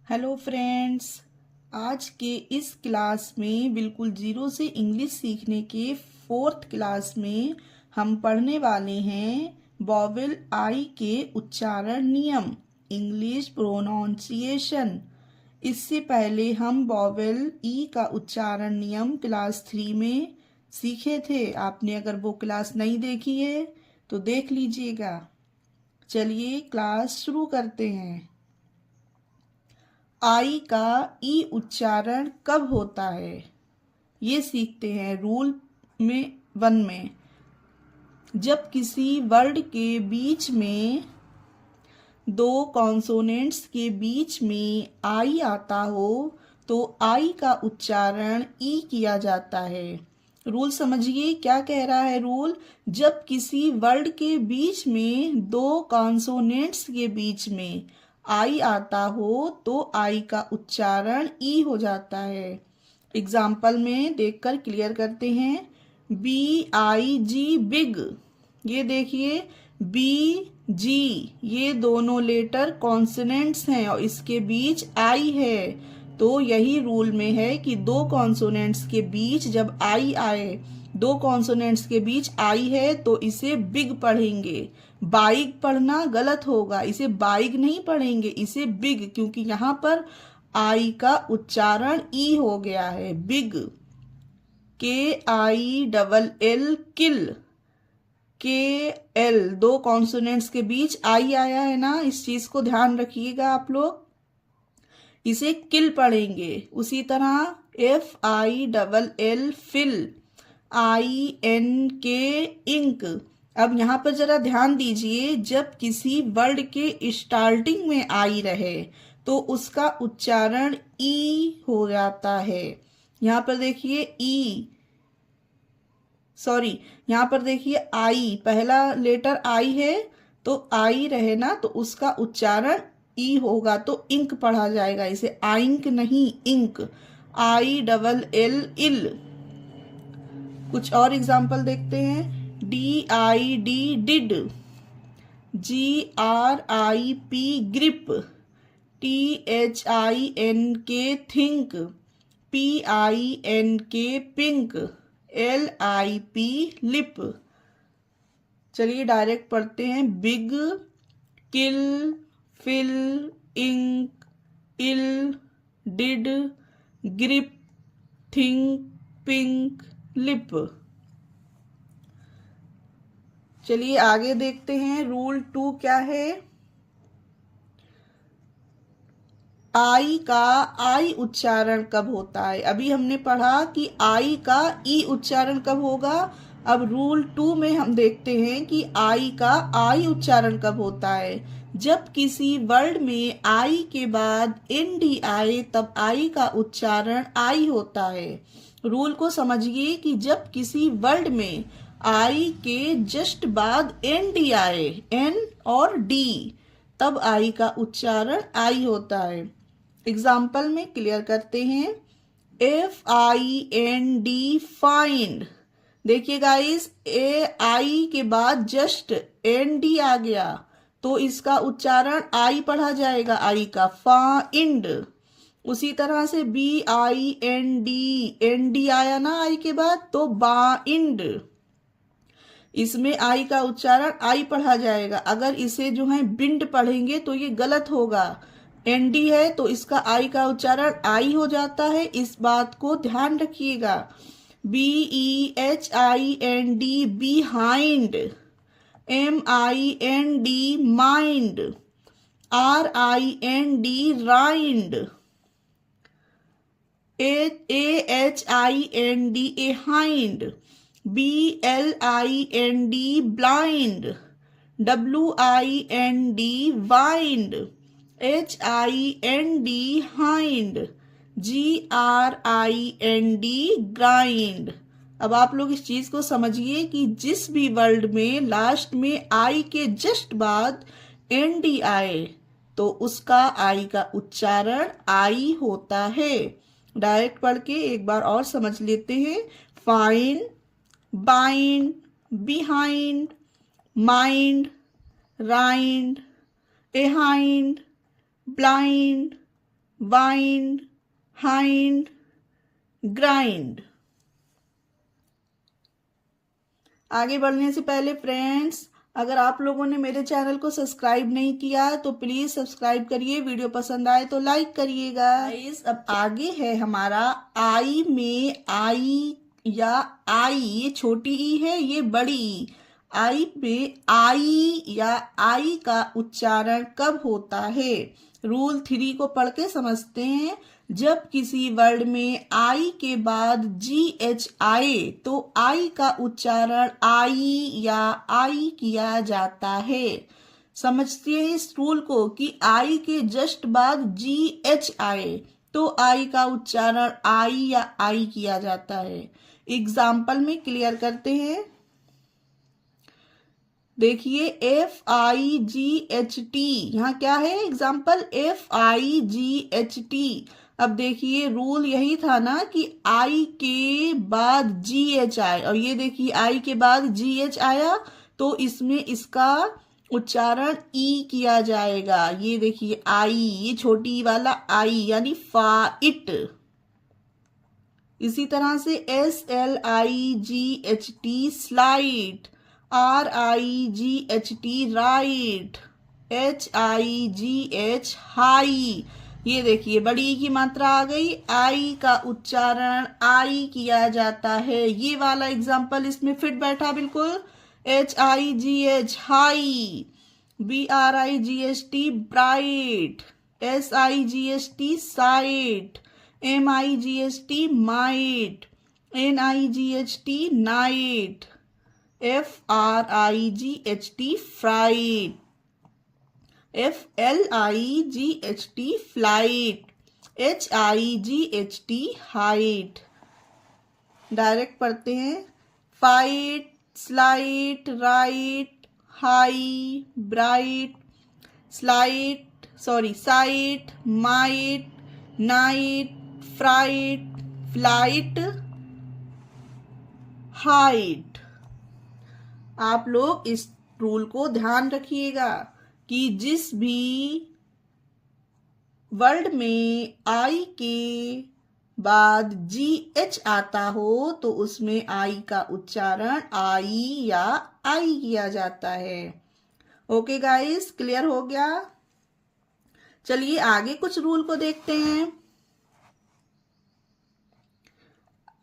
Hello friends. आज के इस क्लास में बिल्कुल जीरो से इंग्लिश सीखने के फोर्थ क्लास में हम पढ़ने वाले हैं वॉवेल आई के उच्चारण नियम, इंग्लिश प्रोनाउंसिएशन। इससे पहले हम वॉवेल ई का उच्चारण नियम क्लास 3 में सीखे थे। आपने अगर वो क्लास नहीं देखी है तो देख लीजिएगा। चलिए क्लास शुरू करते हैं। आई का ई उच्चारण कब होता है ये सीखते हैं। रूल में 1 में जब किसी वर्ड के बीच में दो कॉन्सोनेंट्स के बीच में आई आता हो तो आई का उच्चारण ई किया जाता है। रूल समझिए क्या कह रहा है रूल। जब किसी वर्ड के बीच में दो कॉन्सोनेंट्स के बीच में आई आता हो तो आई का उच्चारण ई हो जाता है। एग्जाम्पल में देखकर क्लियर करते हैं। BIG बिग, ये देखिए BG, ये दोनों लेटर कॉन्सोनेंट्स हैं और इसके बीच आई है। तो यही रूल में है कि दो कॉन्सोनेंट्स के बीच जब आई आए, दो कॉन्सोनेंट्स के बीच आई है तो इसे बिग पढ़ेंगे। बाइग पढ़ना गलत होगा, इसे बाइग नहीं पढ़ेंगे, इसे बिग, क्योंकि यहाँ पर आई का उच्चारण ई हो गया है। बिग, KILL, किल, KL, दो कॉन्सोनेंट्स के बीच आई आया है ना, इस चीज को ध्यान रखिएगा आप लोग। इसे किल पढ़ेंगे। उसी तरह FILL फिल, INK इंक। अब यहाँ पर जरा ध्यान दीजिए, जब किसी वर्ड के स्टार्टिंग में आई रहे तो उसका उच्चारण ई हो जाता है। यहाँ पर देखिए यहाँ पर देखिए आई, पहला लेटर आई है तो आई रहे ना तो उसका उच्चारण ई होगा तो इंक पढ़ा जाएगा। इसे आइंक नहीं, इंक, ILL इल। कुछ और एग्जाम्पल देखते हैं। DID did, GRIP grip, THINK think, PINK pink, LIP lip. चलिए डायरेक्ट पढ़ते हैं। Big, kill, fill, ink, ill, did, grip, think, pink, lip. चलिए आगे देखते हैं। रूल 2 क्या है। आई का आई उच्चारण कब होता है। अभी हमने पढ़ा कि आई का ई उच्चारण कब होगा। अब रूल 2 में हम देखते हैं कि आई का आई उच्चारण कब होता है। जब किसी वर्ड में आई के बाद ND आए तब आई का उच्चारण आई होता है। रूल को समझिए कि जब किसी वर्ड में आई के जस्ट बाद ND आए, N और D, तब आई का उच्चारण आई होता है। एग्जाम्पल में क्लियर करते हैं। FIND फाइंड, देखिए गाइस, आई के बाद जस्ट ND आ गया तो इसका उच्चारण आई पढ़ा जाएगा, आई का, फाइंड। उसी तरह से BIND, ND आया ना आई के बाद तो बाइंड, इसमें आई का उच्चारण आई पढ़ा जाएगा। अगर इसे जो है बिंड पढ़ेंगे तो ये गलत होगा। ND है तो इसका आई का उच्चारण आई हो जाता है, इस बात को ध्यान रखिएगा। BEHIND behind, MIND mind, RIND राइंड, AHIND एहाइंड, BLIND blind, WIND wind, HIND hind, GRIND grind. अब आप लोग इस चीज को समझिए कि जिस भी वर्ड में लास्ट में आई के जस्ट बाद ND आए तो उसका आई का उच्चारण आई होता है। डायरेक्ट पढ़ के एक बार और समझ लेते हैं। Find, bind, behind, mind, rind, ahind, blind, wind, hind, grind. आगे बढ़ने से पहले फ्रेंड्स, अगर आप लोगों ने मेरे चैनल को सब्सक्राइब नहीं किया तो प्लीज सब्सक्राइब करिए, वीडियो पसंद आए तो लाइक करिएगा। अब आगे है हमारा आई में आई या आई, ये छोटी ई है, ये बड़ी ई। आई में आई या आई का उच्चारण कब होता है? रूल 3 को पढ़ के समझते हैं। जब किसी वर्ड में आई के बाद GH आए तो आई का उच्चारण आई या आई किया जाता है। समझते हैं इस रूल को कि आई के जस्ट बाद GH आए तो आई का उच्चारण आई या आई किया जाता है। एग्जाम्पल में क्लियर करते हैं। देखिए FIGHT, यहाँ क्या है? Example FIGHT। अब देखिए रूल यही था ना कि आई के बाद GH आए, और ये देखिए आई के बाद GH आया तो इसमें इसका उच्चारण ई किया जाएगा। ये देखिए आई, ये छोटी वाला आई यानी फाइट। इसी तरह से SLIGHT slight, RIGHT right, HIGH high. ये देखिए बड़ी ई की मात्रा आ गई, आई का उच्चारण आई किया जाता है। ये वाला एग्जाम्पल इसमें फिट बैठा बिल्कुल। HIGH high, BRIGHT bright, SIGHT sight, MIGHT might, NIGHT night, FRIGHT fright, FLIGHT flight, HIGHT height. Direct पढ़ते हैं। Fight, slight, right, high, bright, sight, might, night, fright, flight, height. आप लोग इस रूल को ध्यान रखिएगा कि जिस भी वर्ड में आई के बाद GH आता हो तो उसमें आई का उच्चारण आई या आई किया जाता है। ओके गाइस, क्लियर हो गया? चलिए आगे कुछ रूल को देखते हैं।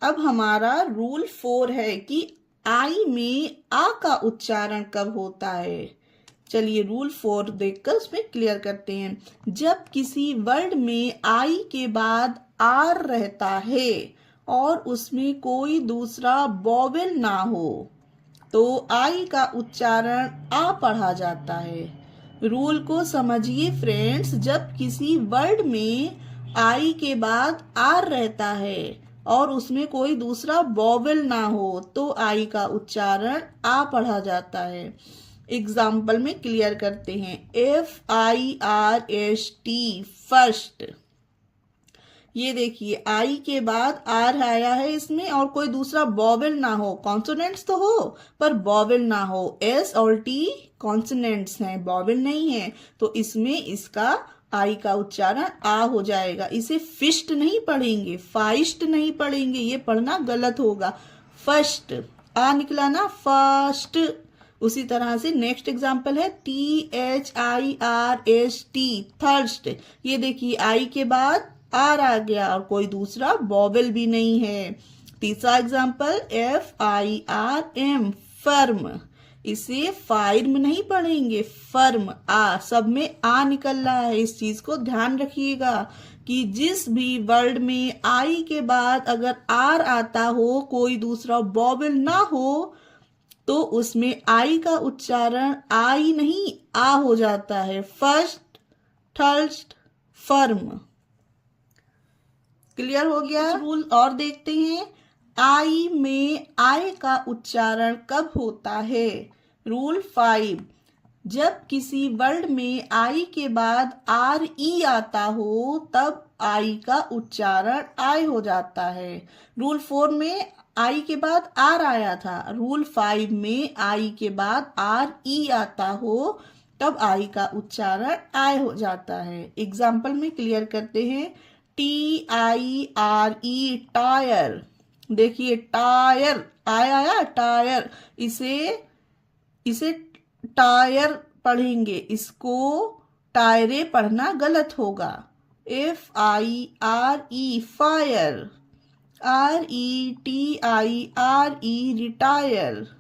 अब हमारा रूल 4 है कि आई में आ का उच्चारण कब होता है। चलिए रूल 4 देखकर उसमें क्लियर करते हैं। जब किसी वर्ड में आई के बाद आर रहता है और उसमें कोई दूसरा वोवेल ना हो तो आई का उच्चारण आ पढ़ा जाता है। रूल को समझिए फ्रेंड्स, जब किसी वर्ड में आई के बाद आर रहता है और उसमें कोई दूसरा वोवेल ना हो तो आई का उच्चारण आ पढ़ा जाता है। एग्जाम्पल में क्लियर करते हैं। FIRST first. ये देखिए आई के बाद आर आया है इसमें और कोई दूसरा वोवेल ना हो, कॉन्सोनेंट्स तो हो पर वोवेल ना हो। S और T कॉन्सोनेंट्स हैं, वोवेल नहीं है, तो इसमें इसका आई का उच्चारण आ हो जाएगा। इसे फिस्ट नहीं पढ़ेंगे, फाइस्ट नहीं पढ़ेंगे, ये पढ़ना गलत होगा। फर्स्ट आ निकला ना, फर्स्ट। उसी तरह से नेक्स्ट एग्जाम्पल है THIRST थर्स्ट। ये देखिए आई के बाद आर आ गया और कोई दूसरा वोवेल भी नहीं है। तीसरा एग्जाम्पल FIRM फर्म। इसे फार्म नहीं पढ़ेंगे, फर्म, आ, सब में आ निकल रहा है। इस चीज को ध्यान रखिएगा कि जिस भी वर्ड में आई के बाद अगर आर आता हो, कोई दूसरा वोवेल ना हो तो उसमें आई का उच्चारण आई नहीं आ हो जाता है। First, thirst, firm. क्लियर हो गया? रूल और देखते हैं। आई में आई का उच्चारण कब होता है? रूल 5, जब किसी वर्ड में आई के बाद RE आता हो तब आई का उच्चारण आई हो जाता है। रूल 4 में आई के बाद आर आया था, रूल 5 में आई के बाद RE आता हो तब आई का उच्चारण आय हो जाता है। एग्जाम्पल में क्लियर करते हैं। TIRE tyre. देखिए टायर आय आया, टायर। इसे टायर पढ़ेंगे, इसको टायरे पढ़ना गलत होगा। FIRE fire. RETIRE retire.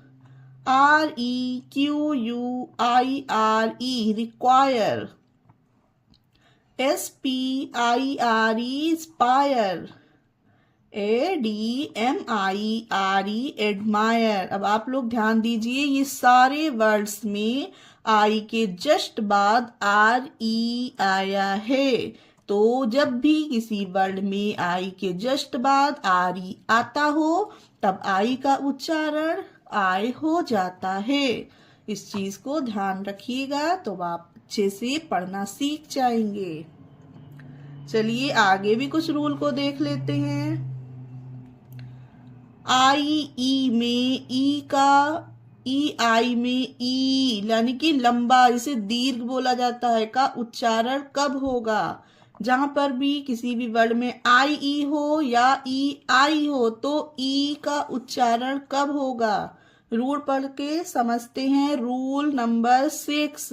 REQUIRE require. SPIRE spire. ADMIRE admire. अब आप लोग ध्यान दीजिए, ये सारे वर्ड्स में आई के जस्ट बाद RE आया है। तो जब भी किसी वर्ड में आई के जस्ट बाद RE आता हो तब आई का उच्चारण आय हो जाता है। इस चीज को ध्यान रखिएगा तो आप अच्छे से पढ़ना सीख जाएंगे। चलिए आगे भी कुछ रूल को देख लेते हैं। IE में आई में ई यानी कि लंबा, जिसे दीर्घ बोला जाता है, का उच्चारण कब होगा? जहां पर भी किसी भी वर्ड में IE हो या EI हो तो ई का उच्चारण कब होगा? रूल पढ़ के समझते हैं। Rule number 6।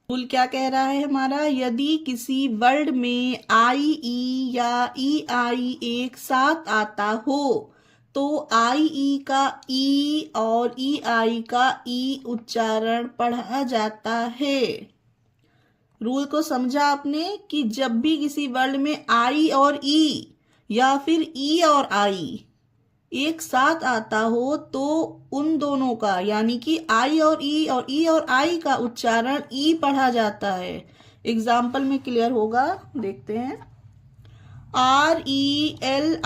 रूल क्या कह रहा है हमारा? यदि किसी वर्ड में IE या EI एक साथ आता हो तो IE का ई और EI का ई उच्चारण पढ़ा जाता है। रूल को समझा आपने कि जब भी किसी वर्ड में आई और ई या फिर ई और आई एक साथ आता हो तो उन दोनों का यानी कि आई और ई और आई का उच्चारण ई पढ़ा जाता है। एग्जाम्पल में क्लियर होगा, देखते हैं।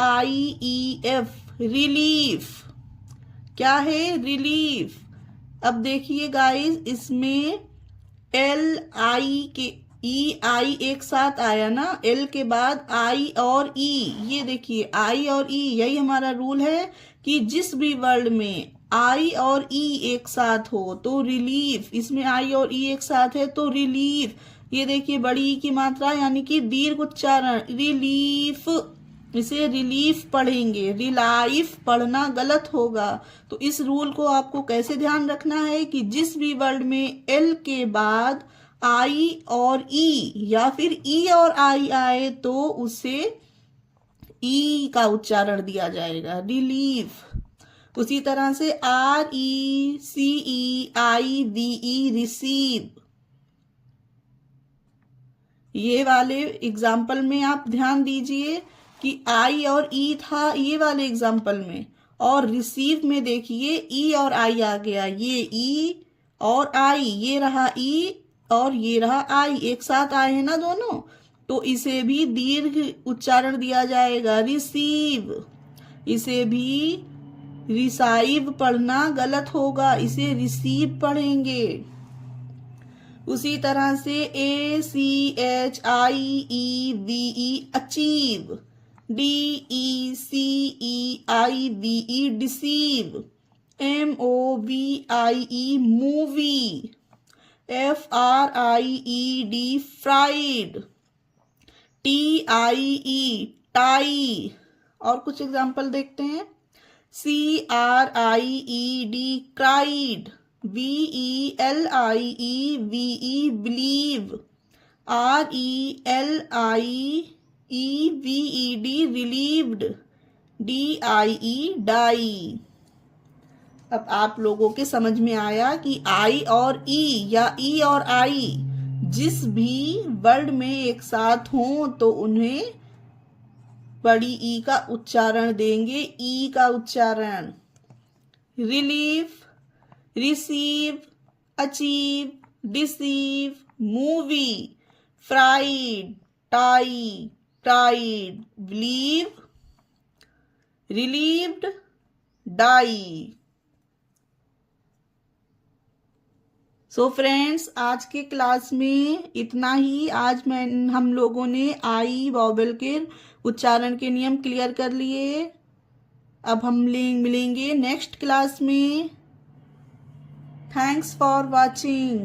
RELIEF relief. क्या है? रिलीफ। अब देखिए गाइस, इसमें आई एक साथ आया ना, एल के बाद आई और ई। ये देखिए आई और ई, यही हमारा रूल है कि जिस भी वर्ड में आई और ई एक साथ हो तो रिलीफ। इसमें आई और ई एक साथ है तो रिलीफ। ये देखिए बड़ी ई की मात्रा यानी कि दीर्घ उच्चारण, रिलीफ। इसे रिलीफ पढ़ेंगे, रिलाइफ पढ़ना गलत होगा। तो इस रूल को आपको कैसे ध्यान रखना है कि जिस भी वर्ड में एल के बाद आई और ई या फिर ई और आई आए तो उसे ई का उच्चारण दिया जाएगा, रिलीफ। उसी तरह से RECEIVE रिसीव। ये वाले एग्जाम्पल में आप ध्यान दीजिए कि आई और ई था ये वाले एग्जाम्पल में, और रिसीव में देखिए ई और आई आ गया। ये ई और आई, ये रहा ई और ये रहा आई, एक साथ आए हैं ना दोनों, तो इसे भी दीर्घ उच्चारण दिया जाएगा, रिसीव। इसे भी रिसाइव पढ़ना गलत होगा, इसे रिसीव पढ़ेंगे। उसी तरह से ACHIEVE achieve. DECEIVE deceive. MOVIE movie. FRIED fried. TIE tie. और कुछ एग्जाम्पल देखते हैं। CRIED cried. BELIEVE believe. RELIEVED relieved. DIE die. अब आप लोगों के समझ में आया कि आई और ई या ई और आई जिस भी वर्ड में एक साथ हों तो उन्हें बड़ी ई का उच्चारण देंगे, ई का उच्चारण। Relief, receive, achieve, deceive, movie, fried, tie, tied, believe, relieved, die. So friends, आज के क्लास में इतना ही। आज हम लोगों ने आई वॉवेल के उच्चारण के नियम क्लियर कर लिए। अब हम मिलेंगे नेक्स्ट क्लास में। Thanks for watching.